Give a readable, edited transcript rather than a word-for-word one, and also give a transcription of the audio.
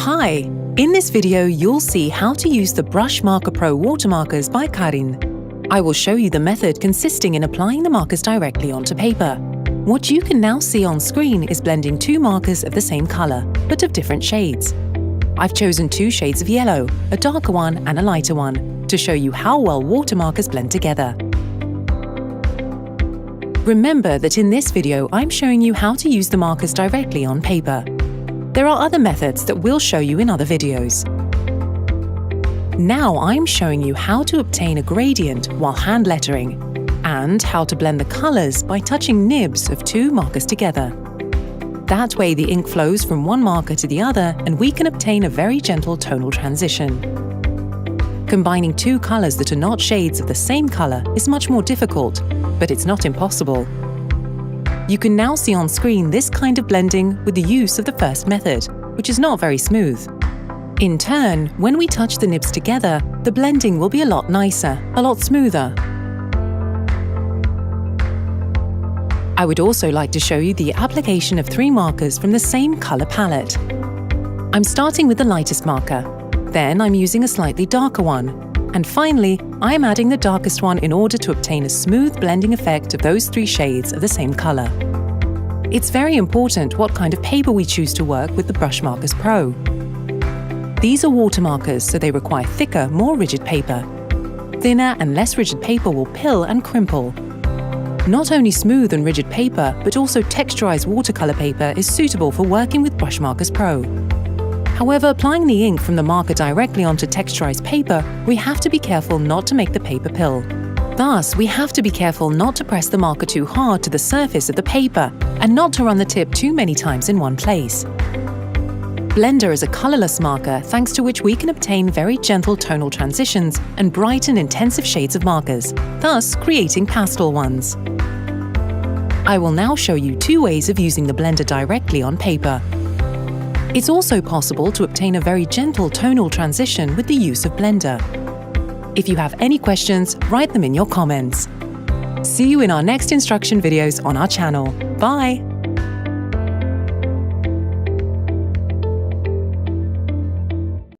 Hi! In this video, you'll see how to use the Brushmarker Pro watermarkers by KARIN. I will show you the method consisting in applying the markers directly onto paper. What you can now see on screen is blending two markers of the same color, but of different shades. I've chosen two shades of yellow, a darker one and a lighter one, to show you how well watermarkers blend together. Remember that in this video, I'm showing you how to use the markers directly on paper. There are other methods that we'll show you in other videos. Now I'm showing you how to obtain a gradient while hand lettering, and how to blend the colors by touching nibs of two markers together. That way the ink flows from one marker to the other and we can obtain a very gentle tonal transition. Combining two colors that are not shades of the same color is much more difficult, but it's not impossible. You can now see on screen this kind of blending with the use of the first method, which is not very smooth. In turn, when we touch the nibs together, the blending will be a lot nicer, a lot smoother. I would also like to show you the application of three markers from the same color palette. I'm starting with the lightest marker, then I'm using a slightly darker one, and finally, I am adding the darkest one in order to obtain a smooth blending effect of those three shades of the same color. It's very important what kind of paper we choose to work with the Brushmarkers Pro. These are watermarkers, so they require thicker, more rigid paper. Thinner and less rigid paper will pill and crimple. Not only smooth and rigid paper, but also texturized watercolor paper is suitable for working with Brushmarkers Pro. However, applying the ink from the marker directly onto texturized paper, we have to be careful not to make the paper pill. Thus, we have to be careful not to press the marker too hard to the surface of the paper and not to run the tip too many times in one place. Blender is a colorless marker thanks to which we can obtain very gentle tonal transitions and bright and intensive shades of markers, thus creating pastel ones. I will now show you two ways of using the blender directly on paper. It's also possible to obtain a very gentle tonal transition with the use of Blender. If you have any questions, write them in your comments. See you in our next instruction videos on our channel. Bye!